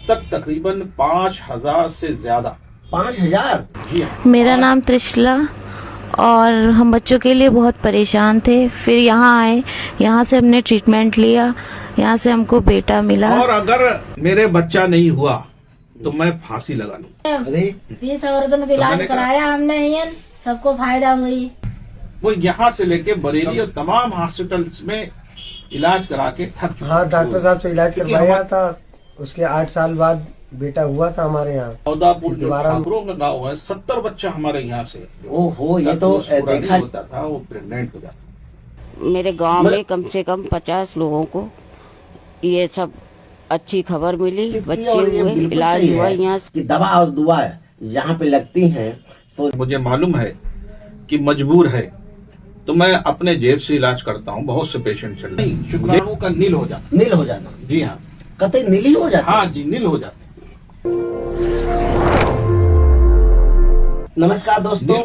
तक तकरीबन 5,000 से ज्यादा। 5,000? जी हाँ। मेरा नाम त्रिशला, और हम बच्चों के लिए बहुत परेशान थे। फिर यहाँ आए, यहाँ से हमने ट्रीटमेंट लिया, यहाँ से हमको बेटा मिला। और अगर मेरे बच्चा नहीं हुआ तो मैं फांसी लगा लूं। अरे 20 औरतों का इलाज कराया हमने, यहाँ सबको फायदा हुई। वो यहाँ से लेके बरेली और तमाम हॉस्पिटल्स में इलाज करा के थक चुके। हाँ, डॉक्टर साहब से इलाज क्योंकि करवाया था। उसके 8 साल बाद बेटा हुआ था हमारे यहाँ। औदापुर जो दोबारा ठाकुरों का गाँव है, 70 बच्चा हमारे यहाँ से। ओहो, ये तो पूरा देखा। होता था, वो प्रेग्नेंट हो जाता। मेरे गांव में कम से कम 50 लोगों को ये सब अच्छी खबर मिली, बच्चे और ये हुए, बिल्कुल इलाज सही हुआ है यहाँ कि दवा और दुआ यहाँ पे लगती हैं तो मुझे मालूम है कि मजबूर है तो मैं अपने जेब से इलाज करता हूँ। बहुत से पेशेंट चल रहे हैं, शुक्राणु का नील हो जाता। नील हो जाना। जी हाँ, कतई नीली हो जाती। हाँ जी, नील हो जाते। नमस्कार दोस्तों,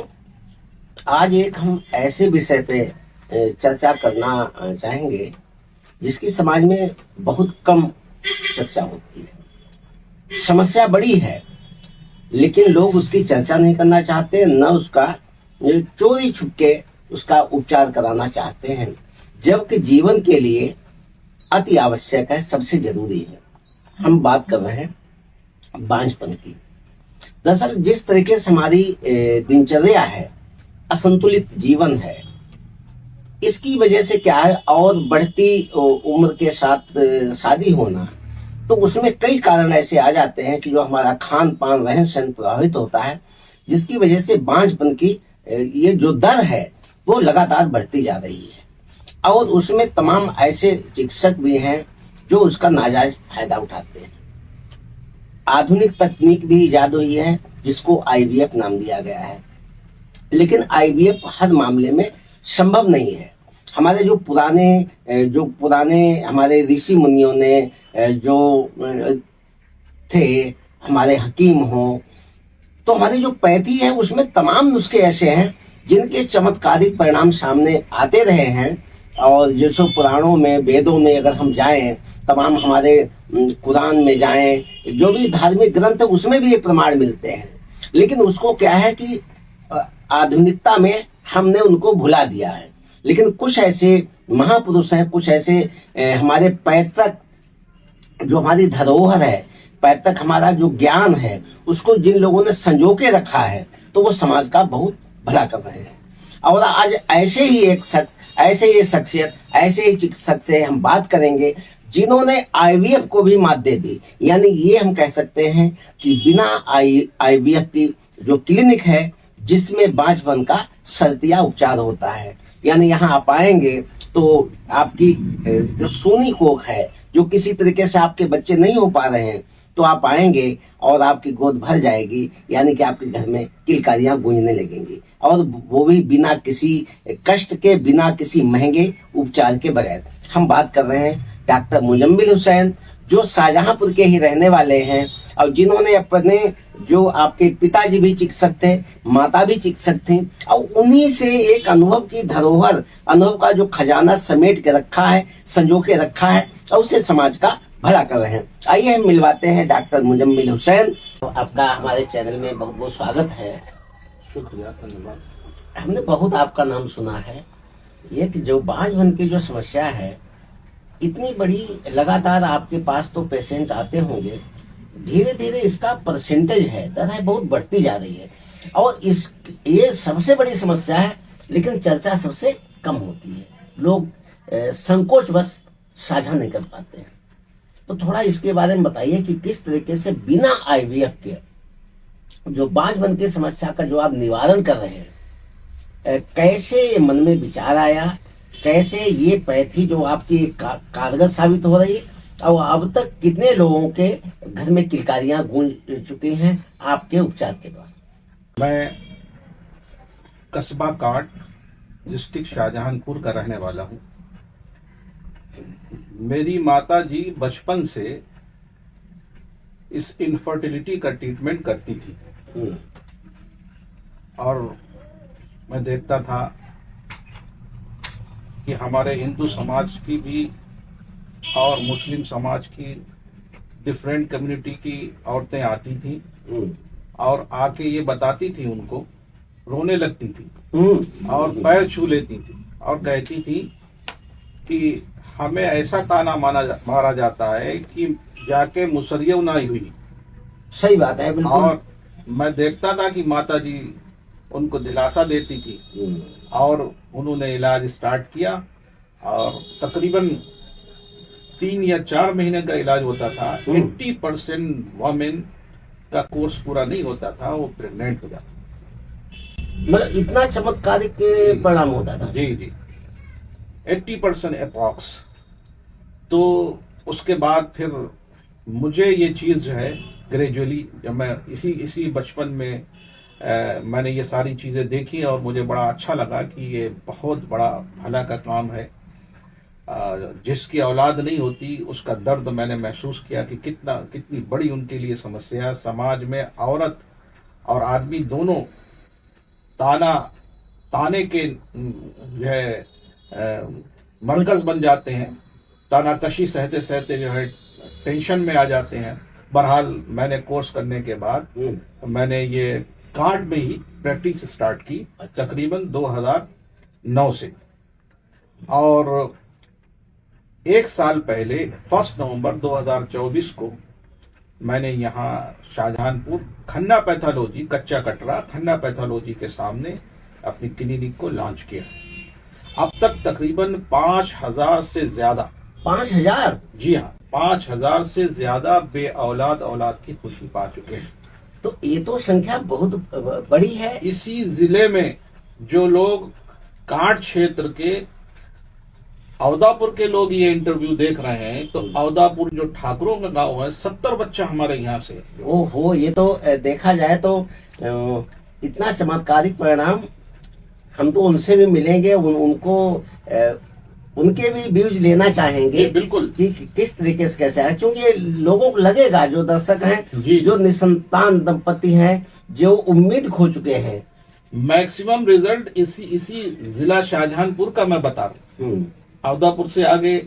आज एक हम ऐसे विषय पे चर्चा करना चाहेंगे जिसकी समाज में बहुत कम चर्चा होती है। समस्या बड़ी है लेकिन लोग उसकी चर्चा नहीं करना चाहते, न उसका चोरी छुपके उसका उपचार कराना चाहते हैं, जबकि जीवन के लिए अति आवश्यक है, सबसे जरूरी है। हम बात कर रहे हैं बांझपन की। दरअसल जिस तरीके से हमारी दिनचर्या है, असंतुलित जीवन है, इसकी वजह से क्या है, और बढ़ती उम्र के साथ शादी होना, तो उसमें कई कारण ऐसे आ जाते हैं कि जो हमारा खान पान रहन सहन प्रभावित होता है, जिसकी वजह से बांझपन की ये जो दर है वो लगातार बढ़ती जा रही है। और उसमें तमाम ऐसे चिकित्सक भी हैं जो उसका नाजायज फायदा उठाते हैं। आधुनिक तकनीक भी इजाद हुई है जिसको IVF नाम दिया गया है, लेकिन IVF हर मामले में संभव नहीं है। हमारे जो पुराने हमारे ऋषि मुनियों ने जो थे, हमारे हकीम हों, तो हमारी जो पैथी है उसमें तमाम नुस्खे ऐसे हैं जिनके चमत्कारिक परिणाम सामने आते रहे हैं। और जैसे पुराणों में, वेदों में अगर हम जाएं, तमाम हमारे कुरान में जाएं, जो भी धार्मिक ग्रंथ है उसमें भी ये प्रमाण मिलते हैं। लेकिन उसको क्या है कि आधुनिकता में हमने उनको भुला दिया है। लेकिन कुछ ऐसे महापुरुष हैं, कुछ ऐसे हमारे पैतृक जो हमारी धरोहर है, पैतृक हमारा जो ज्ञान है, उसको जिन लोगों ने संजो के रखा है, तो वो समाज का बहुत भला कर रहे हैं। और आज ऐसे ही एक शख्स, ऐसे ही शख्सियत, ऐसे ही चिकित्सक से हम बात करेंगे जिन्होंने IVF को भी मात दे दी। यानी ये हम कह सकते हैं कि बिना IVF की जो क्लिनिक है जिसमें बांझपन का शर्तिया उपचार होता है। यानी यहाँ आप आएंगे तो आपकी जो सूनी कोख है, जो किसी तरीके से आपके बच्चे नहीं हो पा रहे हैं, तो आप आएंगे और आपकी गोद भर जाएगी। यानी कि आपके घर में किलकारियां गूंजने लगेंगी, और वो भी बिना किसी कष्ट के, बिना किसी महंगे उपचार के बगैर। हम बात कर रहे हैं डॉक्टर मुजम्मिल हुसैन, जो शाहजहांपुर के ही रहने वाले हैं, और जिन्होंने अपने, जो आपके पिताजी भी चिकित्सक थे, माता भी चिकित्सक थी, और उन्हीं से एक अनुभव की धरोहर, अनुभव का जो खजाना समेट के रखा है, संजो के रखा है, और उसे समाज का भला कर रहे हैं। आइए हम मिलवाते हैं डॉक्टर मुजम्मिल हुसैन। तो आपका हमारे चैनल में बहुत बहुत स्वागत है। शुक्रिया, धन्यवाद। हमने बहुत आपका नाम सुना है। ये कि जो बांझपन की जो समस्या है इतनी बड़ी, लगातार आपके पास तो पेशेंट आते होंगे, धीरे धीरे इसका परसेंटेज है, दर है, बहुत बढ़ती जा रही है। और ये सबसे बड़ी समस्या है, लेकिन चर्चा सबसे कम होती है। लोग संकोच बस साझा नहीं कर पाते हैं। तो थोड़ा इसके बारे में बताइए कि किस तरीके से बिना IVF के जो बांझपन की समस्या का जो आप निवारण कर रहे हैं, कैसे मन में विचार आया, कैसे ये पैथी जो आपकी कारगर साबित हो रही है, और अब तक कितने लोगों के घर में किलकारियां गूंज चुकी हैं आपके उपचार के द्वारा? मैं कस्बा काट, डिस्ट्रिक्ट शाहजहांपुर का रहने वाला हूँ। मेरी माता जी बचपन से इस इनफर्टिलिटी का ट्रीटमेंट करती थी, और मैं देखता था कि हमारे हिंदू समाज की भी और मुस्लिम समाज की डिफरेंट कम्युनिटी की औरतें आती थी हम्म, और आके ये बताती थी, उनको रोने लगती थी और हम्म, पैर छू लेती थी और कहती थी कि हमें ऐसा ताना मारा जाता है कि जाके मुसरियव ना हुई। सही बात है बिल्कुल। और मैं देखता था कि माता जी उनको दिलासा देती थी और उन्होंने इलाज स्टार्ट किया और तकरीबन 3 या 4 महीने का इलाज होता था। 80% वमेन का कोर्स पूरा नहीं होता था, वो प्रेग्नेंट हो जाता। मतलब इतना चमत्कारिक परिणाम होता था। जी जी, 80% अप्रॉक्स। तो उसके बाद फिर मुझे ये चीज जो है ग्रेजुअली, जब मैं इसी बचपन में मैंने ये सारी चीजें देखी और मुझे बड़ा अच्छा लगा कि ये बहुत बड़ा भला का काम है। जिसकी औलाद नहीं होती उसका दर्द मैंने महसूस किया कि कितनी बड़ी उनके लिए समस्या। समाज में औरत और आदमी दोनों ताने के जो है मरकज बन जाते हैं। तानाकशी सहते सहते जो है टेंशन में आ जाते हैं। बहरहाल मैंने कोर्स करने के बाद मैंने ये कार्ड में ही प्रैक्टिस स्टार्ट की तकरीबन 2009 से। और 1 साल पहले 1 नवंबर 2024 को मैंने यहाँ शाहजहानपुर खन्ना पैथोलॉजी, कच्चा कटरा खन्ना पैथोलॉजी के सामने अपनी क्लिनिक को लॉन्च किया। अब तक तकरीबन 5000 से ज्यादा 5000, जी हाँ 5000 से ज्यादा बे औलाद की खुशी पा चुके हैं। तो ये तो संख्या बहुत बड़ी है। इसी जिले में जो लोग कांट क्षेत्र के औदापुर के लोग ये इंटरव्यू देख रहे हैं, तो औदापुर जो ठाकुरों का गांव है, 70 बच्चा हमारे यहाँ से। ओहो, ये तो देखा जाए तो इतना चमत्कारिक परिणाम। हम तो उनसे भी मिलेंगे, उनको उनके भी व्यूज लेना चाहेंगे। बिल्कुल कि किस तरीके से कैसे है, क्योंकि लोगों को लगेगा, जो दर्शक हैं, जो निसंतान दंपति हैं, जो उम्मीद खो चुके हैं। मैक्सिमम रिजल्ट इसी जिला शाहजहानपुर का मैं बता रहा हूँ। औदापुर से आगे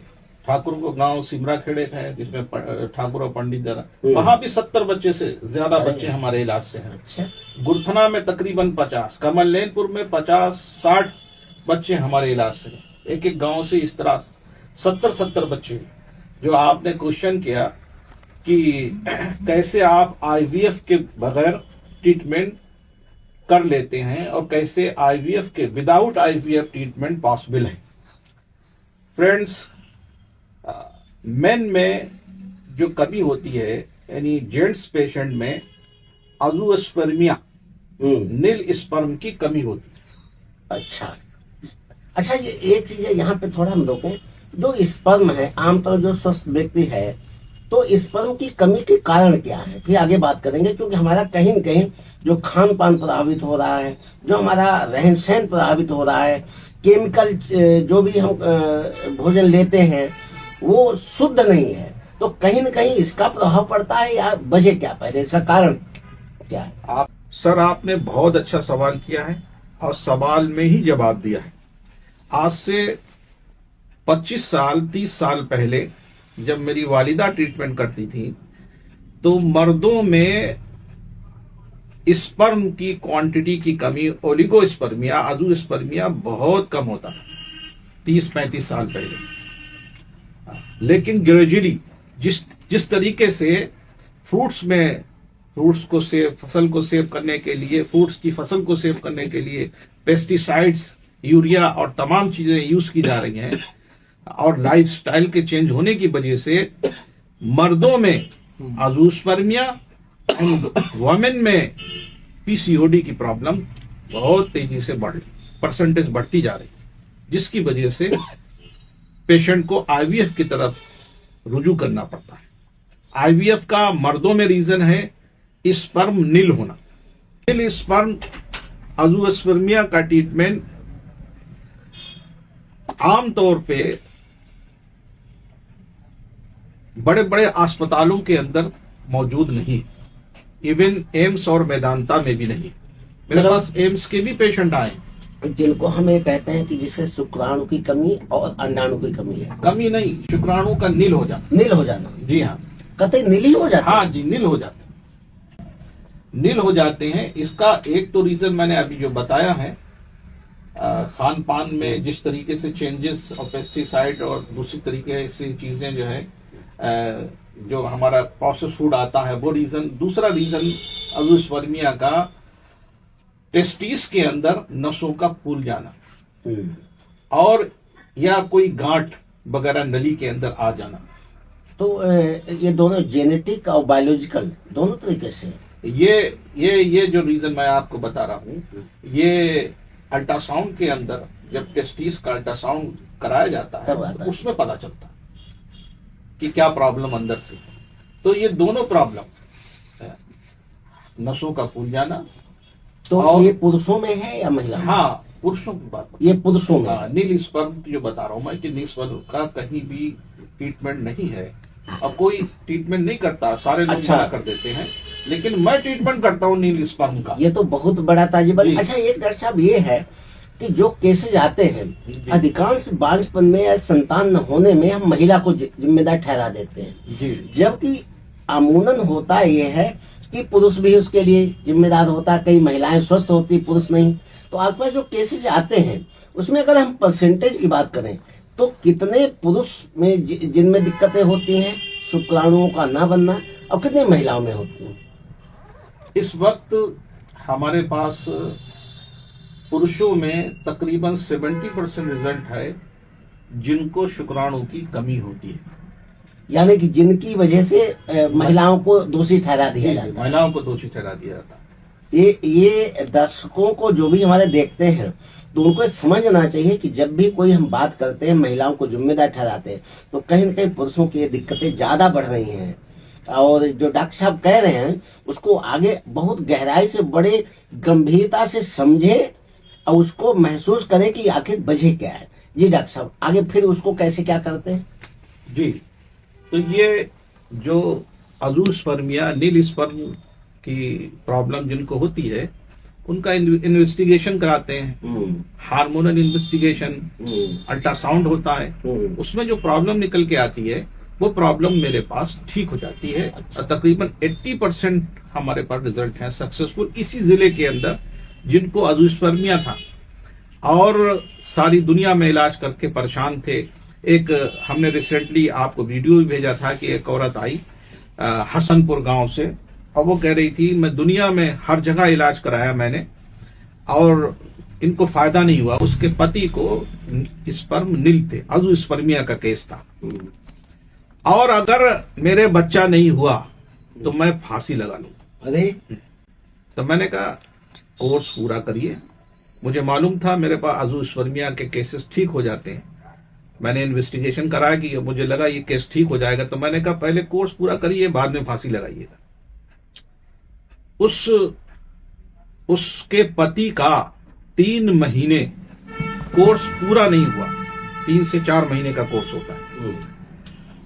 ठाकुर को गांव सिमरा खेड़े है, जिसमें ठाकुर और पंडित जरा, वहां भी 70 बच्चे से ज्यादा बच्चे हमारे इलाज से हैं। अच्छा। गुरथना में तकरीबन 50, कमलनैनपुर में 50-60 बच्चे हमारे इलाज से हैं। एक एक गांव से इस तरह 70 बच्चे। जो आपने क्वेश्चन किया कि कैसे आप आईवीएफ के बगैर ट्रीटमेंट कर लेते हैं और कैसे आईवीएफ के विदाउट आईवीएफ ट्रीटमेंट पॉसिबल है। फ्रेंड्स, मेन में जो कमी होती है, यानी जेंट्स पेशेंट में अजूस्पर्मिया, नील स्पर्म की कमी होती है। अच्छा, ये एक चीज है यहाँ पे थोड़ा हम रोकें। जो स्पर्म है, आमतौर जो स्वस्थ व्यक्ति है, तो स्पर्म की कमी के कारण क्या है, फिर आगे बात करेंगे। क्योंकि हमारा कहीं न कहीं जो खान पान प्रभावित हो रहा है, जो हमारा रहन सहन प्रभावित हो रहा है, केमिकल जो भी हम भोजन लेते हैं वो शुद्ध नहीं है, तो कहीं न कहीं इसका प्रभाव पड़ता है, या वजह क्या, पहले इसका कारण क्या है? सर, आपने बहुत अच्छा सवाल किया है और सवाल में ही जवाब दिया है। आज से 25 साल 30 साल पहले जब मेरी वालिदा ट्रीटमेंट करती थी, तो मर्दों में स्पर्म की क्वांटिटी की कमी, ओलिगोस्पर्मिया, अजूस्पर्मिया बहुत कम होता था 30-35 साल पहले। लेकिन ग्रेजुअली जिस तरीके से फसल को सेव करने के लिए, फ्रूट्स की फसल को सेव करने के लिए पेस्टिसाइड्स, यूरिया और तमाम चीजें यूज की जा रही हैं, और लाइफस्टाइल के चेंज होने की वजह से मर्दों में अजूस्पर्मिया, वुमेन में पीसीओडी की प्रॉब्लम बहुत तेजी से परसेंटेज बढ़ती जा रही, जिसकी वजह से पेशेंट को आईवीएफ की तरफ रुजू करना पड़ता है। आईवीएफ का मर्दों में रीजन है स्पर्म नील होना। नील स्पर्म अजूस्पर्मिया का ट्रीटमेंट आमतौर पे बड़े बड़े अस्पतालों के अंदर मौजूद नहीं, इवन एम्स और मेदांता में भी नहीं। मेरे पास एम्स के भी पेशेंट आए जिनको हम ये कहते हैं कि जिससे शुक्राणु की कमी और अंडाणु की कमी है। कमी नहीं, शुक्राणु का नील हो जाना। नील हो जाना। जी हाँ, कतई नीली हो जाती हाँ जी, नील हो जाते हैं, नील हो जाते हैं। इसका एक तो रीजन मैंने अभी जो बताया है, खान पान में जिस तरीके से चेंजेस और पेस्टिसाइड और दूसरी तरीके से चीजें जो है, जो हमारा प्रोसेस फूड आता है वो रीजन। दूसरा रीजन अजोस्पर्मिया का टेस्टिस के अंदर नसों का फूल जाना, और या कोई गांठ वगैरह नली के अंदर आ जाना। तो ये दोनों जेनेटिक और बायोलॉजिकल दोनों तरीके से ये जो रीजन मैं आपको बता रहा हूँ, ये अल्ट्रासाउंड के अंदर जब टेस्टिस का अल्ट्रासाउंड कराया जाता है तो उसमें पता चलता है कि क्या प्रॉब्लम अंदर से। तो ये दोनों प्रॉब्लम, नसों का फूल जाना, तो ये पुरुषों में है या महिला में? हाँ, पुरुषों की बात, ये पुरुषों में। नील स्पर्म जो बता रहा हूं मैं कि नील स्पर्म का कहीं भी ट्रीटमेंट नहीं है, और कोई ट्रीटमेंट नहीं करता, सारे लोग मना कर देते हैं, लेकिन मैं ट्रीटमेंट करता हूं नील स्पर्म का। ये तो बहुत बड़ा ताजुब। अच्छा, एक डॉक्टर साहब ये है कि जो केसेज आते हैं अधिकांश बांझपन में या संतान न होने में हम महिला को जिम्मेदार ठहरा देते हैं, जबकि अमूमन होता ये है कि पुरुष भी उसके लिए जिम्मेदार होता है। कई महिलाएं स्वस्थ होती, पुरुष नहीं। तो आपके पास जो केसेज आते हैं उसमें अगर हम परसेंटेज की बात करें तो कितने पुरुष में जिनमें दिक्कतें होती हैं, शुक्राणुओं का ना बनना, और कितने महिलाओं में होती हैं? इस वक्त हमारे पास पुरुषों में तकरीबन 70% रिजल्ट है जिनको शुक्राणु की कमी होती है, यानी कि जिनकी वजह से महिलाओं को दोषी ठहरा दिया जाता है। महिलाओं को दोषी ठहरा दिया जाता है। ये दर्शकों को जो भी हमारे देखते हैं तो उनको ये समझना चाहिए कि जब भी कोई हम बात करते हैं, महिलाओं को जिम्मेदार ठहराते हैं, तो कहीं न कहीं पुरुषों की ये दिक्कतें ज्यादा बढ़ रही हैं। और जो डॉक्टर साहब कह रहे हैं उसको आगे बहुत गहराई से, बड़े गंभीरता से समझे और उसको महसूस करें कि आखिर वजह क्या है। जी डॉक्टर साहब, आगे फिर उसको कैसे क्या करते हैं? जी, तो ये जो अजोस्पर्मिया, नील स्पर्म की प्रॉब्लम जिनको होती है उनका इन्वेस्टिगेशन कराते हैं, हार्मोनल इन्वेस्टिगेशन, अल्ट्रासाउंड होता है, उसमें जो प्रॉब्लम निकल के आती है वो प्रॉब्लम मेरे पास ठीक हो जाती है। और तकरीबन 80% हमारे पास रिजल्ट है सक्सेसफुल इसी जिले के अंदर जिनको अजोस्पर्मिया था और सारी दुनिया में इलाज करके परेशान थे। एक हमने रिसेंटली आपको वीडियो भी भेजा था कि एक औरत आई हसनपुर गांव से, और वो कह रही थी मैं दुनिया में हर जगह इलाज कराया मैंने और इनको फायदा नहीं हुआ। उसके पति को स्पर्म नील थे, अजोस्पर्मिया का केस था, और अगर मेरे बच्चा नहीं हुआ तो मैं फांसी लगा लूं। अरे, तो मैंने कहा कोर्स पूरा करिए। मुझे मालूम था मेरे पास अजोस्पर्मिया के केसेस ठीक हो जाते हैं। मैंने इन्वेस्टिगेशन कराया कि मुझे लगा ये केस ठीक हो जाएगा, तो मैंने कहा पहले कोर्स पूरा करिए, बाद में फांसी लगाइएगा। उसके पति का 3 महीने कोर्स पूरा नहीं हुआ, 3 से 4 महीने का कोर्स होता है,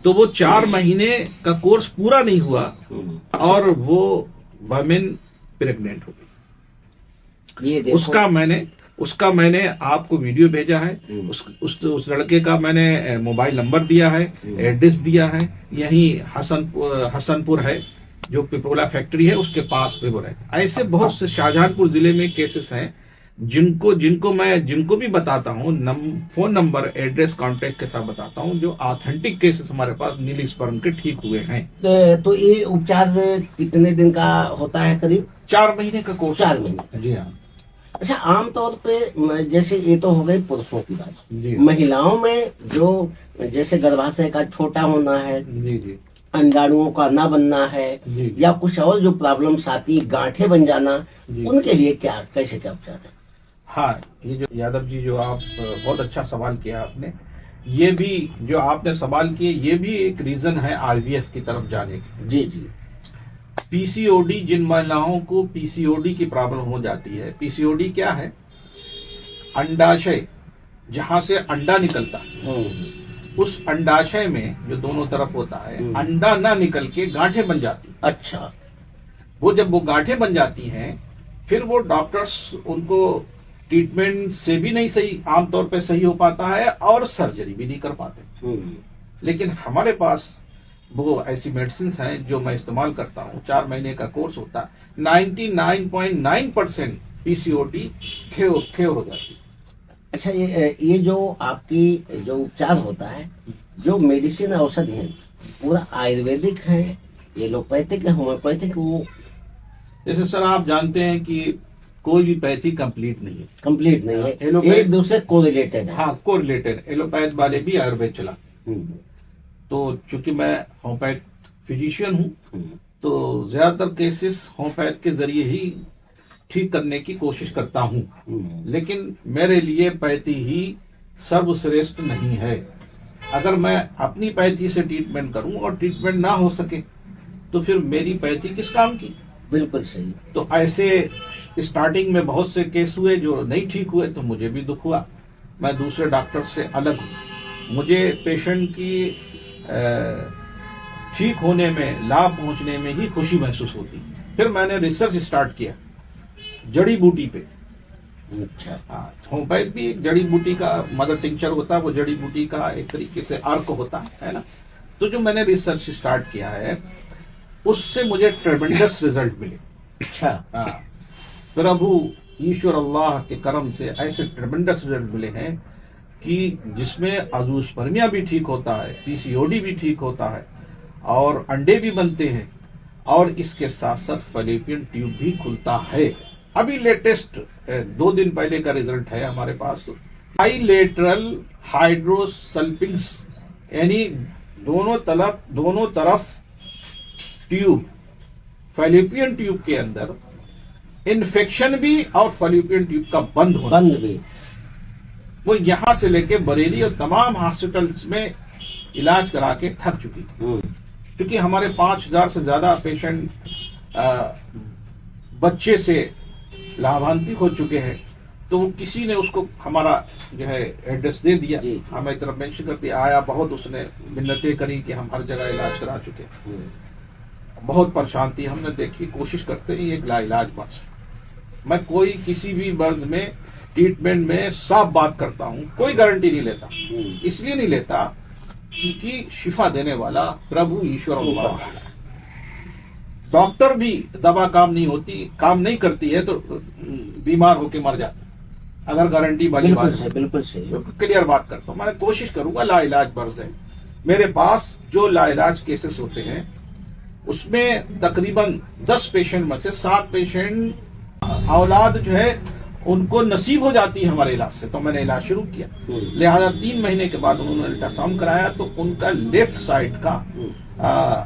तो वो 4 महीने का कोर्स पूरा नहीं हुआ और वो वमेन प्रेग्नेंट हो गई। ये देखो, उसका मैंने आपको वीडियो भेजा है। उस लड़के का मैंने मोबाइल नंबर दिया है, एड्रेस दिया है, यही हसनपुर है जो पिपरोला फैक्ट्री है उसके पास पे वो रहता। ऐसे बहुत से शाहजहांपुर जिले में केसेस हैं जिनको भी बताता हूँ, फोन नंबर, एड्रेस, कांटेक्ट के साथ बताता हूँ, जो ऑथेंटिक केसेस हमारे पास नील स्पर्म के ठीक हुए हैं। तो ये उपचार कितने दिन का होता है? करीब 4 महीने का कोर्स। 4 महीने। जी हाँ। अच्छा, आमतौर पे जैसे ये तो हो गई पुरुषों की बात, जी। महिलाओं में जो जैसे गर्भाशय का छोटा होना है, जी जी, अंडाणुओं का ना बनना है, जी। या कुछ और जो प्रॉब्लम्स आती, गांठें बन जाना, उनके लिए कैसे क्या उपचार है? हाँ, ये जो यादव जी जो आप बहुत अच्छा सवाल किया आपने, ये भी जो आपने सवाल किए ये भी एक रीजन है आईवीएफ की तरफ जाने की। जी जी। पीसीओडी, जिन महिलाओं को पीसीओडी की प्रॉब्लम हो जाती है, पीसीओडी क्या है? अंडाशय, जहां से अंडा निकलता है, उस अंडाशय में जो दोनों तरफ होता है, अंडा ना निकल के गांठें बन जाती। अच्छा। वो जब वो गांठें बन जाती हैं, फिर वो डॉक्टर्स उनको ट्रीटमेंट से भी नहीं सही, आमतौर पे सही हो पाता है, और सर्जरी भी नहीं कर पाते। लेकिन हमारे पास वो ऐसी मेडिसिन हैं जो मैं इस्तेमाल करता हूँ। 4 महीने का कोर्स होता है। 99.9% पीसीओडी क्योर हो जाती है। अच्छा, ये जो आपकी जो उपचार होता है, जो मेडिसिन औषधि है, पूरा आयुर्वेदिक है, एलोपैथिक है, होम्योपैथिक? वो जैसे सर आप जानते हैं कि कोई भी पैथी कंप्लीट नहीं है, कंप्लीट नहीं है, एलोपैथ- एक दूसरे को रिलेटेड है। हाँ कोरिलेटेड। एलोपैथ वाले भी आयुर्वेद चला। हम्म, तो चूंकि मैं होम्योपैथ फिजिशियन हूँ, हम्म, तो ज्यादातर केसेस होम्योपैथ के जरिए ही ठीक करने की कोशिश करता हूँ। हम्म, लेकिन मेरे लिए पैथी ही सर्वश्रेष्ठ नहीं है। अगर मैं अपनी पैथी से ट्रीटमेंट करूं और ट्रीटमेंट ना हो सके तो फिर मेरी पैथी किस काम की। बिल्कुल सही। तो ऐसे स्टार्टिंग में बहुत से केस हुए जो नहीं ठीक हुए, तो मुझे भी दुख हुआ। मैं दूसरे डॉक्टर से अलग हूँ। मुझे पेशेंट की ठीक होने में, लाभ पहुंचने में ही खुशी महसूस होती। फिर मैंने रिसर्च स्टार्ट किया जड़ी बूटी पे। अच्छा, हाँ, होम्योपैथ भी एक जड़ी बूटी का मदर टिंचर होता है, वो जड़ी बूटी का एक तरीके से अर्क होता है ना। तो जो मैंने रिसर्च स्टार्ट किया है उससे मुझे ट्रेमेंडस रिजल्ट मिले। अच्छा, हाँ, प्रभु ईश्वर अल्लाह के करम से ऐसे ट्रेमेंडस रिजल्ट मिले हैं कि जिसमें अजूस्पर्मिया भी ठीक होता है, पीसीओडी भी ठीक होता है, और अंडे भी बनते हैं, और इसके साथ साथ फैलोपियन ट्यूब भी खुलता है। अभी लेटेस्ट 2 दिन पहले का रिजल्ट है हमारे पास। बाइलेटरल हाइड्रोसल्पिंग्स, यानी दोनों तरफ ट्यूब, फैलोपियन ट्यूब के अंदर इन्फेक्शन भी और फैलोपियन ट्यूब का बंद होना, बंद भी। वो यहां से लेके बरेली और तमाम हॉस्पिटल्स में इलाज करा के थक चुकी। हम्म, क्योंकि हमारे 5000 से ज्यादा पेशेंट बच्चे से लाभान्वित हो चुके हैं। तो वो किसी ने उसको हमारा जो है एड्रेस दे दिया, जी। हमें तरफ मेंशन कर दिया, आया बहुत, उसने मिन्नतें करी कि हम हर जगह इलाज करा चुके हैं। हम्म, बहुत परेशान थी, हमने देखी, कोशिश करते हैं एक इलाज बच। मैं कोई किसी भी मर्ज में ट्रीटमेंट में साफ बात करता हूं, कोई गारंटी नहीं लेता। इसलिए नहीं लेता क्योंकि शिफा देने वाला प्रभु ईश्वर अल्लाह है। डॉक्टर भी दवा काम नहीं करती है तो बीमार होके मर जाता, अगर गारंटी वाली बिल्कुल बात सही, है। बिल्कुल सही। क्लियर बात करता हूँ, मैं कोशिश करूंगा लाइलाज मर्ज है। मेरे पास जो लाइलाज केसेस होते हैं उसमें तकरीबन 10 पेशेंट में से 7 पेशेंट औलाद जो है उनको नसीब हो जाती है हमारे इलाज से। तो मैंने इलाज शुरू किया। लिहाजा 3 महीने के बाद उन्होंने अल्ट्रासाउंड कराया तो उनका लेफ्ट साइड का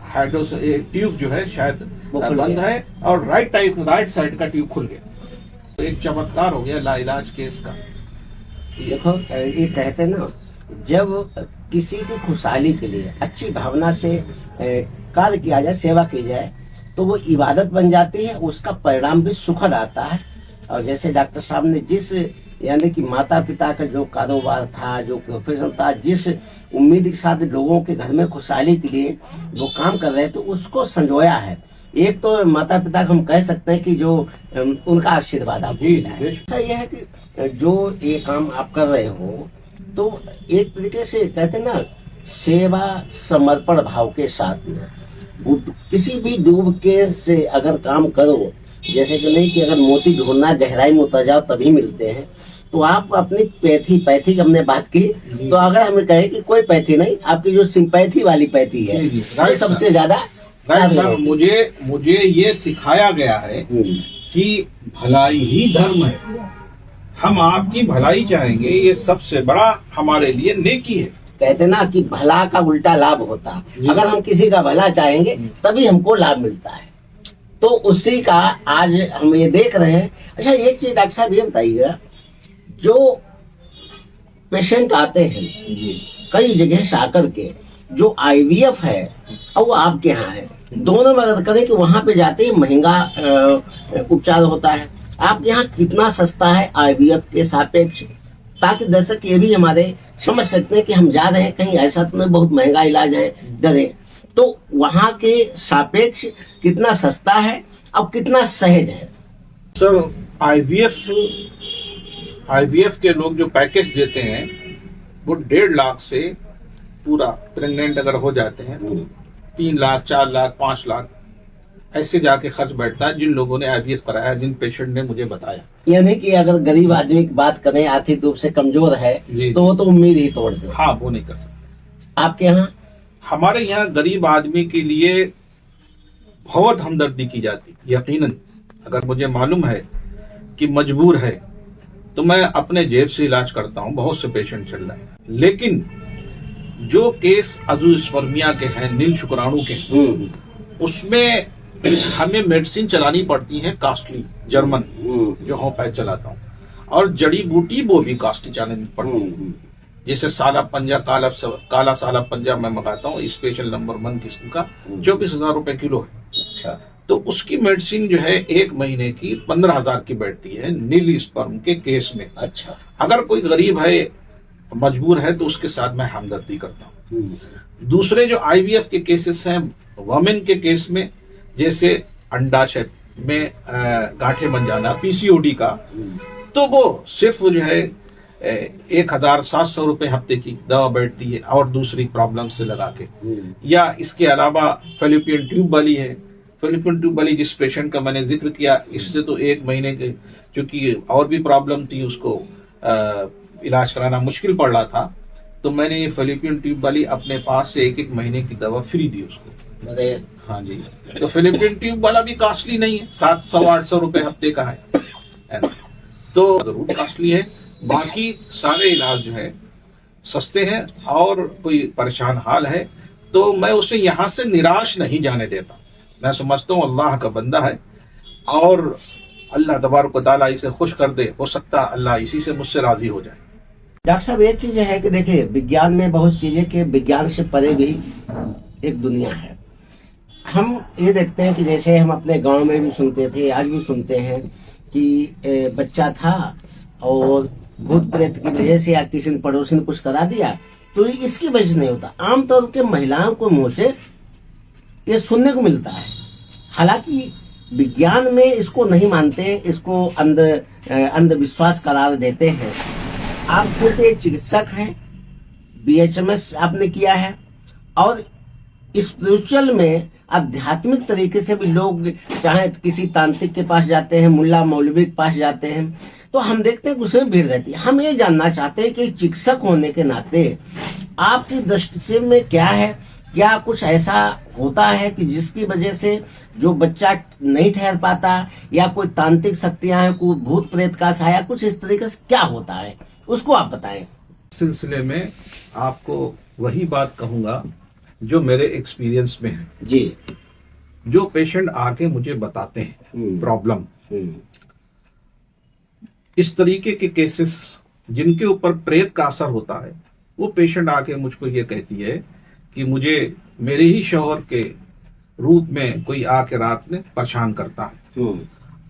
हाइड्रोस ट्यूब जो है शायद वो खुल बंद गया। है, और राइट साइड का ट्यूब खुल गया। तो एक चमत्कार हो गया लाइलाज केस का। देखो, ये कहते ना, जब किसी की खुशहाली के लिए अच्छी भावना से कार्य किया जाए, सेवा की जाए, तो वो इबादत बन जाती है, उसका परिणाम भी सुखद आता है। और जैसे डॉक्टर साहब ने जिस, यानी कि माता पिता का जो कारोबार था, जो प्रोफेशन था, जिस उम्मीद के साथ लोगों के घर में खुशहाली के लिए वो काम कर रहे थे, उसको संजोया है। एक तो माता पिता को हम कह सकते हैं कि जो उनका आशीर्वाद आपको मिला है। अच्छा, यह है कि जो ये काम आप कर रहे हो, तो एक तरीके से कहते हैं ना, सेवा समर्पण भाव के साथ में किसी भी डूब के से अगर काम करो, जैसे कि नहीं कि अगर मोती ढूंढना गहराई में उतर जाओ तभी मिलते हैं, तो आप अपनी पैथी की हमने बात की, तो अगर हमें कहे कि कोई पैथी नहीं, आपकी जो सिंपैथी वाली पैथी है, जी, वो सबसे ज्यादा राइट सर, मुझे ये सिखाया गया है कि भलाई ही धर्म है। हम आपकी भलाई चाहेंगे, ये सबसे बड़ा हमारे लिए नेकी है। कहते ना कि भला का उल्टा लाभ होता है। अगर हम किसी का भला चाहेंगे तभी हमको लाभ मिलता है। तो उसी का आज हम ये देख रहे हैं। अच्छा, एक चीज डॉक्टर साहब ये बताइएगा, जो पेशेंट आते हैं कई जगह से आकर के, जो IVF है और वो आपके यहाँ है, दोनों में अगर करें कि वहां पे जाते ही महंगा उपचार होता है, आप यहाँ कितना सस्ता है IVF के सापेक्ष, ताकि दर्शक ये भी हमारे समझ सकते हैं कि हम जा रहे हैं कहीं ऐसा तो नहीं बहुत महंगा इलाज है डरे, तो वहां के सापेक्ष कितना सस्ता है और कितना सहज है? सर, IVF के लोग जो पैकेज देते हैं वो 1.5 लाख से पूरा प्रेग्नेंट अगर हो जाते हैं 3 लाख, 4 लाख, 5 लाख ऐसे जाके खर्च बैठता है जिन लोगों ने IVF कराया, जिन पेशेंट ने मुझे बताया। यानी कि अगर गरीब आदमी की बात करें, आर्थिक रूप से कमजोर है, जी। तो वो तो उम्मीद ही तोड़ दे। हाँ, वो नहीं कर सकते। आपके यहाँ? हमारे यहाँ गरीब आदमी के लिए बहुत हमदर्दी की जाती। यकीनन अगर मुझे मालूम है कि मजबूर है तो मैं अपने जेब से इलाज करता हूँ। बहुत से पेशेंट चल रहे हैं, लेकिन जो केस अज़ूस्पर्मिया के हैं, नील शुक्राणु के हैं, उसमें हमें मेडिसिन चलानी पड़ती है कॉस्टली, जर्मन जो होम्योपैथ चलाता हूँ, और जड़ी बूटी वो भी कॉस्टली चलानी पड़ती है। जैसे साला पंजा, काला साला पंजा मैं मंगाता हूँ, स्पेशल नंबर 1 किस्म का, 24,000 रुपए किलो है। अच्छा। तो उसकी मेडिसिन जो है 1 महीने की 15,000 की बैठती है नील स्पर्म के केस में। अच्छा। अगर कोई गरीब है, मजबूर है, तो उसके साथ मैं हमदर्दी करता हूँ। दूसरे जो IVF के केसेस हैं, वुमेन के केस में, जैसे अंडाशय में गांठें बन जाना, PCOD का, तो वो सिर्फ जो है 1,700 रुपए हफ्ते की दवा बैठती है, और दूसरी प्रॉब्लम से लगा के। या इसके अलावा फेलोपियन ट्यूब वाली है। फेलोपियन ट्यूब वाली जिस पेशेंट का मैंने जिक्र किया, इससे तो 1 महीने के, चूंकि और भी प्रॉब्लम थी, उसको इलाज कराना मुश्किल पड़ रहा था, तो मैंने ये फेलोपियन ट्यूब वाली अपने पास से 1-1 महीने की दवा फ्री दी उसको। हाँ जी। तो फेलोपियन ट्यूब वाला भी कॉस्टली नहीं है, 700-800 रुपए हफ्ते का है ना? तो जरूर कॉस्टली है। बाकी सारे इलाज जो है सस्ते हैं, और कोई परेशान हाल है तो मैं उसे यहाँ से निराश नहीं जाने देता। मैं समझता हूँ अल्लाह का बंदा है, और अल्लाह तबारक व तआला इसे खुश कर दे, हो सकता है अल्लाह इसी से मुझसे राजी हो जाए। डॉक्टर साहब, एक चीज है कि देखिए, विज्ञान में बहुत चीजें के विज्ञान से परे भी एक दुनिया है। हम ये देखते हैं कि जैसे हम अपने गांव में भी सुनते थे, आज भी सुनते हैं कि बच्चा था और भूत प्रेत की वजह से या किसी ने पड़ोसी ने कुछ करा दिया, तो इसकी वजह से नहीं होता। आमतौर के महिलाओं को मुंह से ये सुनने को मिलता है। हालांकि विज्ञान में इसको नहीं मानते, इसको अंधविश्वास करार देते हैं। आप खुद एक चिकित्सक हैं, BHMS आपने किया है, और स्पिरिचुअल में आध्यात्मिक तरीके से भी लोग चाहे किसी तांत्रिक के पास जाते हैं, मुल्ला मौलवी के पास जाते हैं, तो हम देखते हैं कि उसमें भीड़ रहती है। हम ये जानना चाहते हैं कि चिकित्सक होने के नाते आपकी दृष्टि से में क्या है, क्या कुछ ऐसा होता है कि जिसकी वजह से जो बच्चा नहीं ठहर पाता, या कोई तांत्रिक शक्तियां हैं, कोई भूत प्रेत का साया, कुछ इस तरीके से क्या होता है, उसको आप बताएं। इस सिलसिले में आपको वही बात कहूंगा जो मेरे एक्सपीरियंस में है जी। जो पेशेंट आके मुझे बताते हैं प्रॉब्लम, इस तरीके के केसेस जिनके ऊपर प्रेत का असर होता है, वो पेशेंट आके मुझको ये कहती है कि मुझे मेरे ही शौहर के रूप में कोई आके रात में परेशान करता है,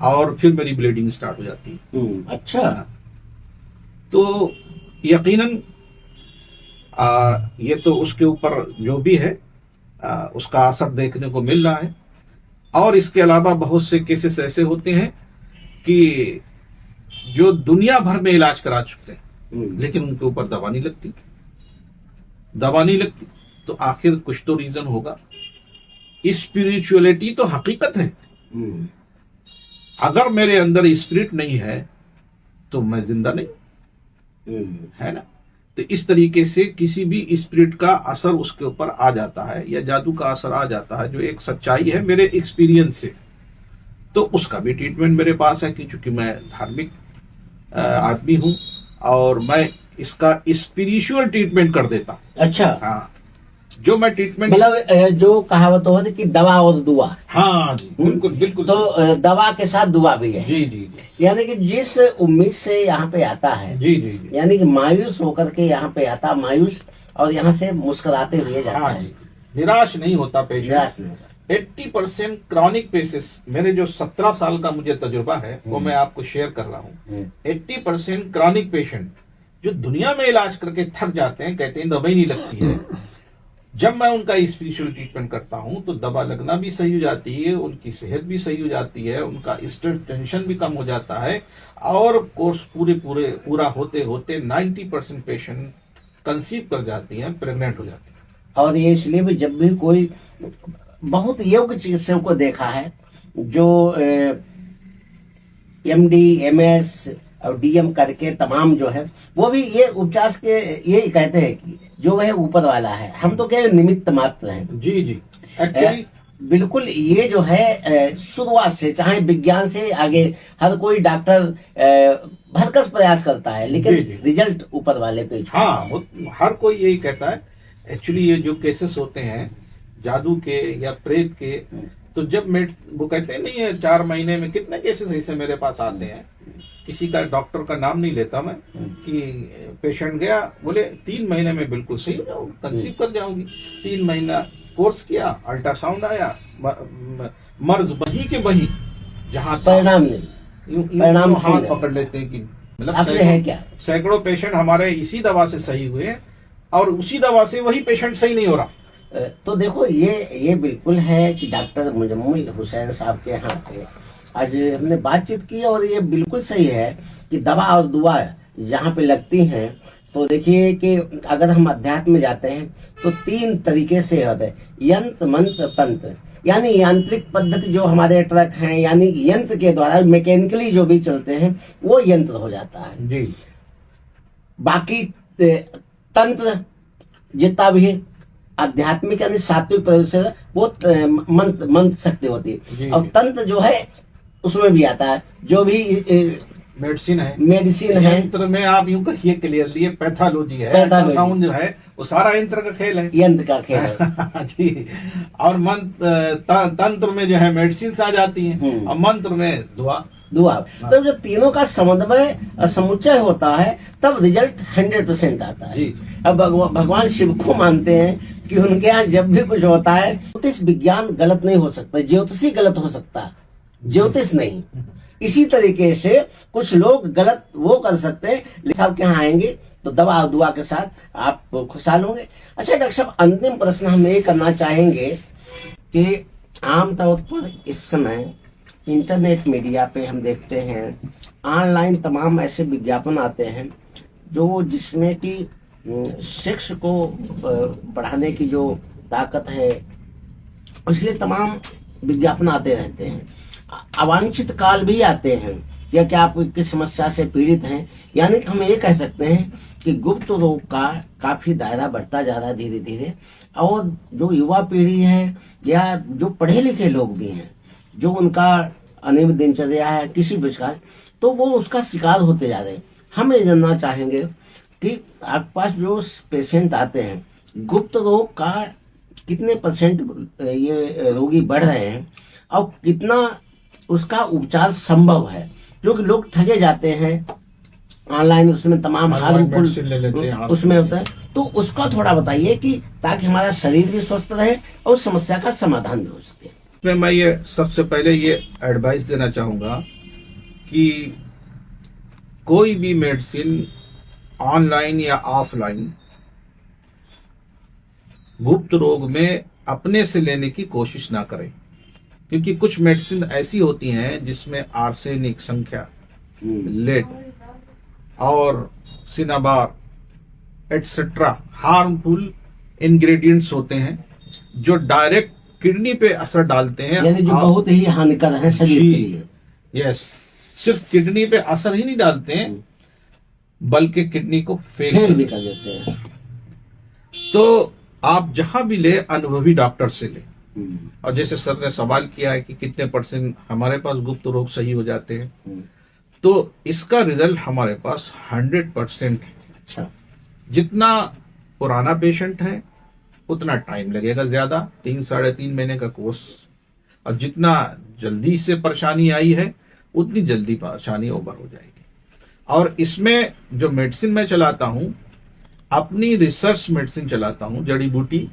और फिर मेरी ब्लीडिंग स्टार्ट हो जाती है। अच्छा। तो यकीनन ये तो उसके ऊपर जो भी है उसका असर देखने को मिल रहा है। और इसके अलावा बहुत से केसेस ऐसे होते हैं कि जो दुनिया भर में इलाज करा चुके हैं, लेकिन उनके ऊपर दवा नहीं लगती। तो आखिर कुछ तो रीजन होगा। स्पिरिचुअलिटी तो हकीकत है। अगर मेरे अंदर स्पिरिट नहीं है तो मैं जिंदा नहीं, है ना? तो इस तरीके से किसी भी स्पिरिट का असर उसके ऊपर आ जाता है, या जादू का असर आ जाता है, जो एक सच्चाई है मेरे एक्सपीरियंस से। तो उसका भी ट्रीटमेंट मेरे पास है, कि चूंकि मैं धार्मिक आदमी हूं, और मैं इसका स्पिरिचुअल ट्रीटमेंट कर देता हूं। अच्छा। हाँ, जो मैं ट्रीटमेंट, मतलब जो कहावत होती है कि दवा और दुआ। हाँ जी, बिल्कुल बिल्कुल। तो दवा के साथ दुआ भी है। जी जी जी। यानी कि जिस उम्मीद से यहाँ पे आता है, जी जी जी, यानी कि मायूस होकर के यहाँ पे आता, मायूस, और यहाँ से मुस्कुराते हुए जाता हाँ है। जी, निराश नहीं होता पेशेंट। निराश नहीं होता। 80% क्रॉनिक पेशेंट्स, मेरे जो 17 साल का मुझे तजुर्बा है वो मैं आपको शेयर कर रहा हूँ। 80% क्रॉनिक पेशेंट जो दुनिया में इलाज करके थक जाते हैं, कहते हैं दवाई नहीं लगती है, जब मैं उनका स्पिरिचुअल ट्रीटमेंट करता हूं तो दवा लगना भी सही हो जाती है, उनकी सेहत भी सही हो जाती है, उनका स्ट्रेस टेंशन भी कम हो जाता है, और कोर्स पूरा होते होते 90% पेशेंट कंसीव कर जाती हैं, प्रेग्नेंट हो जाती हैं। और ये इसलिए भी जब भी कोई बहुत योग्य चिकित्सकों को देखा है जो MD MS और DM करके तमाम जो है वो भी ये उपचार के यही कहते हैं कि जो वह ऊपर वाला है, हम तो कह निमित्त मात्र हैं। जी जी, एक्चुअली बिल्कुल ये जो है शुरुआत से चाहे विज्ञान से आगे हर कोई डॉक्टर भरकस प्रयास करता है, लेकिन जी, जी। रिजल्ट ऊपर वाले पे छोड़ता हाँ, है। वो हर कोई यही कहता है। एक्चुअली ये जो केसेस होते हैं जादू के या प्रेत के, तो जब वो कहते हैं नहीं है 4 महीने में कितने केसेस ऐसे मेरे पास आते हैं, किसी का डॉक्टर का नाम नहीं लेता मैं, कि पेशेंट गया बोले 3 महीने में बिल्कुल सही हो जाओगी, कंसीव कर जाऊंगी। 3 महीना कोर्स किया, अल्ट्रासाउंड आया, मर्ज वहीं के वहीं जहां था, परिणाम नहीं, परिणाम यूं हाथ शून्य। पकड़ लेते हैं कि मतलब आखिर है क्या? सैकड़ों पेशेंट हमारे इसी दवा से सही हुए और उसी दवा से वही पेशेंट सही नहीं हो रहा। तो देखो ये बिल्कुल है कि डॉक्टर मुजम्मिल हुसैन साहब के यहाँ पे आज हमने बातचीत की और ये बिल्कुल सही है कि दवा और दुआ यहाँ पे लगती हैं। तो देखिए कि अगर हम अध्यात्म में जाते हैं तो 3 तरीके से होते हैं, यंत्र मंत्र तंत्र, यानी यांत्रिक पद्धति जो हमारे ट्रक हैं यानी यंत्र के द्वारा मैकेनिकली जो भी चलते हैं वो यंत्र हो जाता है। जी, बाकी तंत्र जितना भी है आध्यात्मिक यानी सात्विक प्रवृत्ति से वो मंत्र शक्ति होती जी, है। और जी। तंत्र जो है उसमें भी आता है जो भी मेडिसिन है, मेडिसिन है, यंत्र में आप यूं कहिए क्लियरली ये पैथोलॉजी है, पैथोलॉजी। अल्ट्रासाउंड जो है वो सारा यंत्र का खेल है। यंत्र का खेल है। जी, और तंत्र में जो है मेडिसिन आ जाती हैं और मंत्र में दुआ। दुआ। तो जब तीनों का समन्वय समुच्चय होता है तब रिजल्ट 100% आता है। जी। अब भगवान शिव को मानते हैं कि उनके यहाँ जब भी कुछ होता है ज्योतिष विज्ञान गलत नहीं हो सकता, ज्योतिषी गलत हो सकता, ज्योतिष नहीं। इसी तरीके से कुछ लोग गलत वो कर सकते हैं, लेकिन साहब के यहाँ आएंगे तो दवा और दुआ के साथ आप खुशहाल होंगे। अच्छा डॉक्टर साहब, अंतिम प्रश्न हम ये करना चाहेंगे कि आमतौर पर इस समय इंटरनेट मीडिया पे हम देखते हैं ऑनलाइन तमाम ऐसे विज्ञापन आते हैं जो जिसमें कि सेक्स को बढ़ाने की जो ताकत है इसलिए तमाम विज्ञापन आते रहते हैं। अवांछित काल भी आते हैं या क्या आप किस समस्या से पीड़ित हैं, यानी कि हम ये कह सकते हैं कि गुप्त रोग का काफी दायरा बढ़ता जा रहा है धीरे धीरे। और जो युवा पीढ़ी है या जो पढ़े लिखे लोग भी हैं जो उनका अनियमित दिनचर्या है किसी प्रकार, तो वो उसका शिकार होते जा रहे हैं। हम ये जानना चाहेंगे कि आपके पास जो पेशेंट आते हैं गुप्त रोग का कितने % ये रोगी बढ़ रहे हैं और कितना उसका उपचार संभव है, जो कि लोग ठगे जाते हैं ऑनलाइन, उसमें तमाम medicine ले लेते हैं, हार्मफुल उसमें होता है। तो उसका थोड़ा बताइए कि ताकि हमारा शरीर भी स्वस्थ रहे और समस्या का समाधान भी हो सके। इसमें मैं ये सबसे पहले ये एडवाइस देना चाहूंगा कि कोई भी मेडिसिन ऑनलाइन या ऑफलाइन गुप्त रोग में अपने से लेने की कोशिश ना करें, क्योंकि कुछ मेडिसिन ऐसी होती हैं जिसमें आर्सेनिक संख्या, लेड और सिनाबार एटसेट्रा हार्मफुल इंग्रेडिएंट्स होते हैं जो डायरेक्ट किडनी पे असर डालते हैं, यानी जो बहुत ही हानिकारक है शरीर के लिए। यस, सिर्फ किडनी पे असर ही नहीं डालते हैं बल्कि किडनी को फेल भी कर देते हैं। तो आप जहां भी ले अनुभवी डॉक्टर से ले। और जैसे सर ने सवाल किया है कि कितने % हमारे पास गुप्त रोग सही हो जाते हैं, तो इसका रिजल्ट हमारे पास 100% है। अच्छा, जितना पुराना पेशेंट है उतना टाइम लगेगा ज्यादा, 3-3.5 महीने का कोर्स, और जितना जल्दी से परेशानी आई है उतनी जल्दी परेशानी ओवर हो जाएगी। और इसमें जो मेडिसिन मैं चलाता हूं अपनी रिसर्च मेडिसिन चलाता हूं, जड़ी बूटी,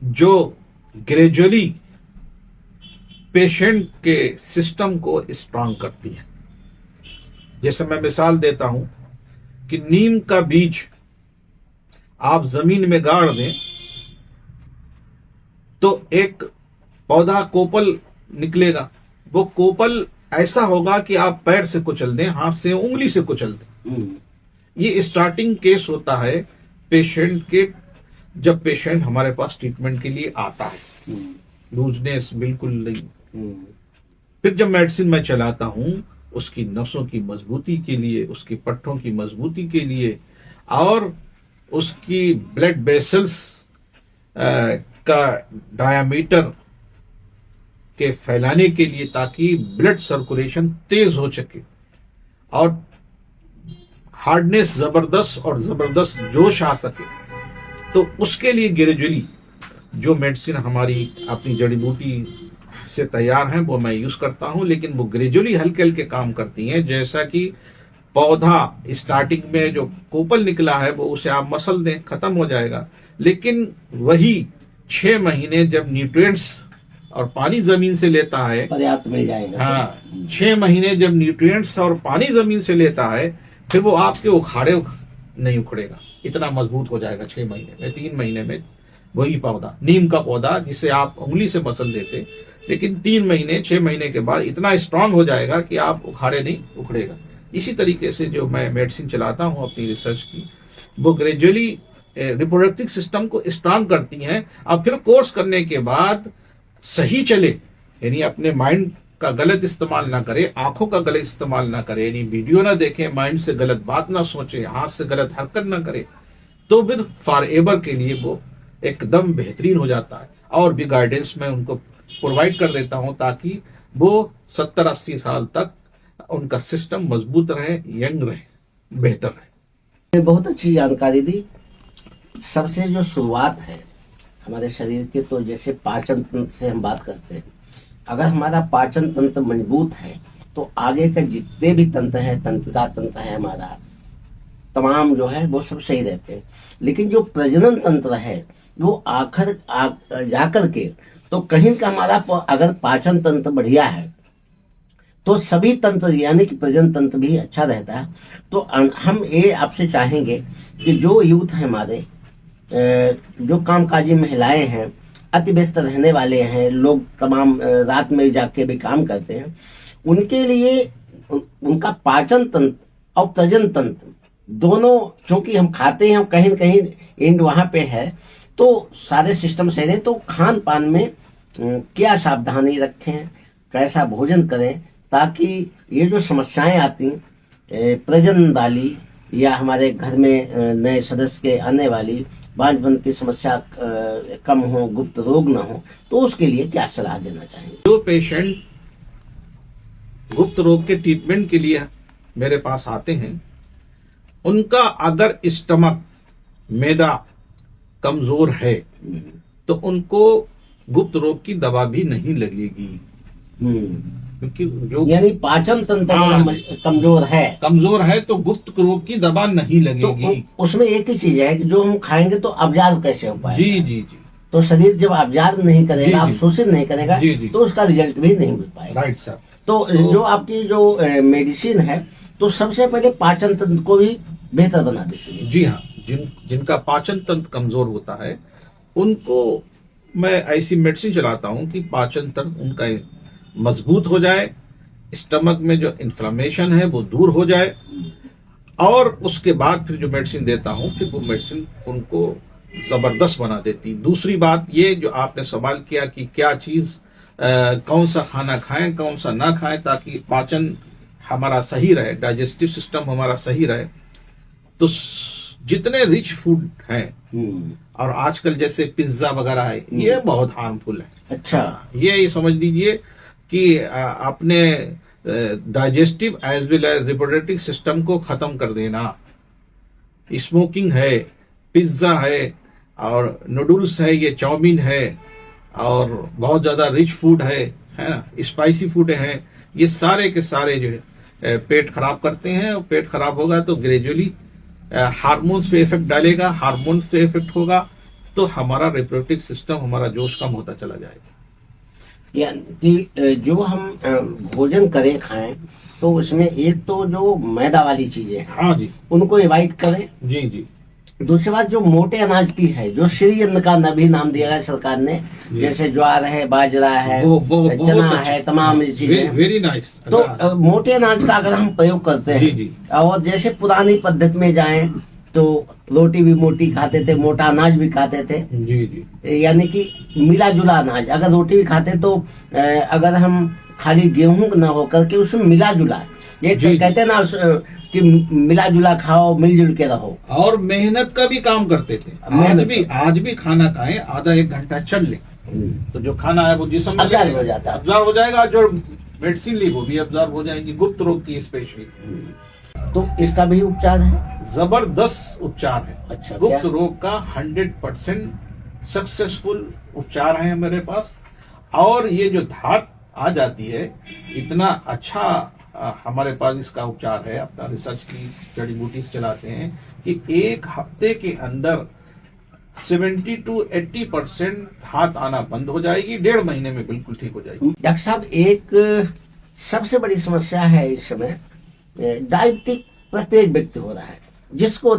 जो ग्रेजुअली पेशेंट के सिस्टम को स्ट्रांग करती है। जैसे मैं मिसाल देता हूं कि नीम का बीज आप जमीन में गाड़ दें तो एक पौधा कोपल निकलेगा। वो कोपल ऐसा होगा कि आप पैर से कुचल दें, हाथ से, उंगली से कुचल दें। ये स्टार्टिंग केस होता है पेशेंट के जब पेशेंट हमारे पास ट्रीटमेंट के लिए आता है। लूजनेस बिल्कुल नहीं। फिर जब मेडिसिन मैं चलाता हूं उसकी नसों की मजबूती के लिए, उसकी पट्टों की मजबूती के लिए और उसकी ब्लड वेसल्स का डायामीटर के फैलाने के लिए, ताकि ब्लड सर्कुलेशन तेज हो सके और हार्डनेस जबरदस्त और जबरदस्त जोश आ सके। तो उसके लिए ग्रेजुअली जो मेडिसिन हमारी अपनी जड़ी बूटी से तैयार हैं वो मैं यूज करता हूं, लेकिन वो ग्रेजुअली हल्के हल्के काम करती हैं। जैसा कि पौधा स्टार्टिंग में जो कोपल निकला है वो उसे आप मसल दें, खत्म हो जाएगा, लेकिन वही 6 महीने जब न्यूट्रिएंट्स और पानी जमीन से लेता है, पर्याप्त मिल जाएगा। हाँ, 6 महीने जब न्यूट्रिएंट्स और पानी जमीन से लेता है, फिर वो आपके उखाड़े नहीं उखड़ेगा, इतना मजबूत हो जाएगा 6 महीने में। 3 महीने में वही पौधा, नीम का पौधा जिसे आप उंगली से मसल देते, लेकिन 3 महीने 6 महीने के बाद इतना स्ट्रांग हो जाएगा कि आप उखाड़े नहीं उखड़ेगा। इसी तरीके से जो मैं मेडिसिन चलाता हूं अपनी रिसर्च की, वो ग्रेजुअली रिप्रोडक्टिव सिस्टम को स्ट्रांग करती हैं। अब फिर कोर्स करने के बाद सही चले, यानी अपने माइंड का गलत इस्तेमाल ना करे, आंखों का गलत इस्तेमाल ना करे, यानी वीडियो ना देखे, माइंड से गलत बात ना सोचे, हाथ से गलत हरकत ना करे, तो फिर फॉर एवर के लिए वो एकदम बेहतरीन हो जाता है। और भी गाइडेंस मैं उनको प्रोवाइड कर देता हूं ताकि वो 70-80 साल तक उनका सिस्टम मजबूत रहे, यंग रहे, बेहतर रहे। बहुत अच्छी जानकारी दी। सबसे जो शुरुआत है हमारे शरीर के, तो जैसे पाचन तंत्र से हम बात करते हैं, अगर हमारा पाचन तंत्र मजबूत है तो आगे का जितने भी तंत्र है, तंत्रिका तंत्र है हमारा, तमाम जो है वो सब सही रहते हैं। लेकिन जो प्रजनन तंत्र है वो आखिर जाकर के, तो कहीं का हमारा अगर पाचन तंत्र बढ़िया है तो सभी तंत्र यानी कि प्रजनन तंत्र भी अच्छा रहता है। तो हम ये आपसे चाहेंगे कि जो यूथ है हमारे, जो कामकाजी महिलाएं हैं, अति व्यस्त रहने वाले हैं लोग, तमाम रात में जाके भी काम करते हैं, उनके लिए उनका पाचन तंत्र और प्रजनन तंत्र दोनों, चूंकि हम खाते हैं कहीं न कहीं एंड वहां पे है, तो सारे सिस्टम सही रहे। तो खान पान में क्या सावधानी रखें, कैसा भोजन करें, ताकि ये जो समस्याएं आती प्रजनन वाली या हमारे घर में नए सदस्य के आने वाली बांझपन की समस्या कम हो, गुप्त रोग ना हो, तो उसके लिए क्या सलाह देना चाहेंगे? जो पेशेंट गुप्त रोग के ट्रीटमेंट के लिए मेरे पास आते हैं, उनका अगर स्टमक, मैदा कमजोर है तो उनको गुप्त रोग की दवा भी नहीं लगेगी, क्योंकि जो यानी पाचन तंत्र कमजोर है तो गुप्त रोग की दवा नहीं लगेगी। तो उसमें एक ही चीज है कि जो हम खाएंगे तो अब्जार कैसे हो पाएगा? जी जी जी। तो शरीर जब अब्जार नहीं करेगा, जी, जी। अवशोषित नहीं करेगा, जी, जी। तो उसका रिजल्ट भी नहीं मिल पाएगा। Right sir. तो जो आपकी जो मेडिसिन है, तो सबसे पहले पाचन तंत्र को भी बेहतर बना देती है। जी हाँ, जिनका पाचन तंत्र कमजोर होता है उनको मैं ऐसी मेडिसिन चलाता हूं कि पाचन तंत्र उनका मजबूत हो जाए, स्टमक में जो इन्फ्लेमेशन है वो दूर हो जाए, और उसके बाद फिर जो मेडिसिन देता हूं, फिर वो मेडिसिन उनको जबरदस्त बना देती। दूसरी बात ये जो आपने सवाल किया कि क्या चीज कौन सा खाना खाएं, कौन सा ना खाएं ताकि पाचन हमारा सही रहे, डाइजेस्टिव सिस्टम हमारा सही रहे, तो जितने रिच फूड हैं और आजकल जैसे पिज्जा वगैरह है, ये बहुत हार्मफुल है। अच्छा, ये समझ लीजिए कि अपने digestive as well as reproductive system को खत्म कर देना। स्मोकिंग है, पिज्जा है और नूडल्स है, ये चाउमीन है और बहुत ज्यादा रिच फूड है ना, स्पाइसी फूड है, ये सारे के सारे जो है पेट खराब करते हैं, और पेट खराब होगा तो ग्रेजुअली हार्मोन्स पे इफेक्ट डालेगा, हार्मोन्स पे इफेक्ट होगा तो हमारा रिप्रोडक्टिव सिस्टम, हमारा जोश कम होता चला जाएगा। यानी जो हम भोजन करें, खाएं, तो उसमें एक तो जो मैदा वाली चीजें हैं, हाँ जी, उनको अवॉइड करें। जी जी। दूसरी बात जो मोटे अनाज की है, जो श्री अन्न का भी नाम दिया गया सरकार ने, जैसे ज्वार है, बाजरा है, चना है, तमाम चीजें, वेरी नाइस। तो मोटे अनाज का अगर हम प्रयोग करते हैं, और जैसे पुरानी पद्धति में जाएं तो रोटी भी मोटी खाते थे, मोटा अनाज भी खाते थे, जी जी यानी कि मिला जुला अनाज। अगर रोटी भी खाते तो अगर हम खाली गेहूं न होकर के उसमें मिला जुला, ये जी। कहते हैं ना कि मिला जुला खाओ, मिलजुल के रहो। और मेहनत का भी काम करते थे। आज भी खाना खाएं, आधा एक घंटा चल ले तो जो खाना है वो जिस्म में अब्जॉर्ब हो जाता है। अब्जॉर्ब हो जाएगा। जो मेडिसिन ली वो भी अब्जॉर्ब हो जाएंगी, गुप्त रोग की स्पेशली। तो इसका भी उपचार है। जबरदस्त उपचार है। अच्छा, गुप्त क्या? रोग का 100% सक्सेसफुल उपचार है मेरे पास। और ये जो धात आ जाती है, इतना अच्छा हमारे पास इसका उपचार है। अपना रिसर्च की जड़ी बूटीज चलाते हैं कि एक हफ्ते के अंदर 70 to 80% धात आना बंद हो जाएगी, 1.5 महीने में बिल्कुल ठीक हो जाएगी। डॉक्टर साहब, एक सबसे बड़ी समस्या है इस समय, डायबिटिक प्रत्येक व्यक्ति हो रहा है, जिसको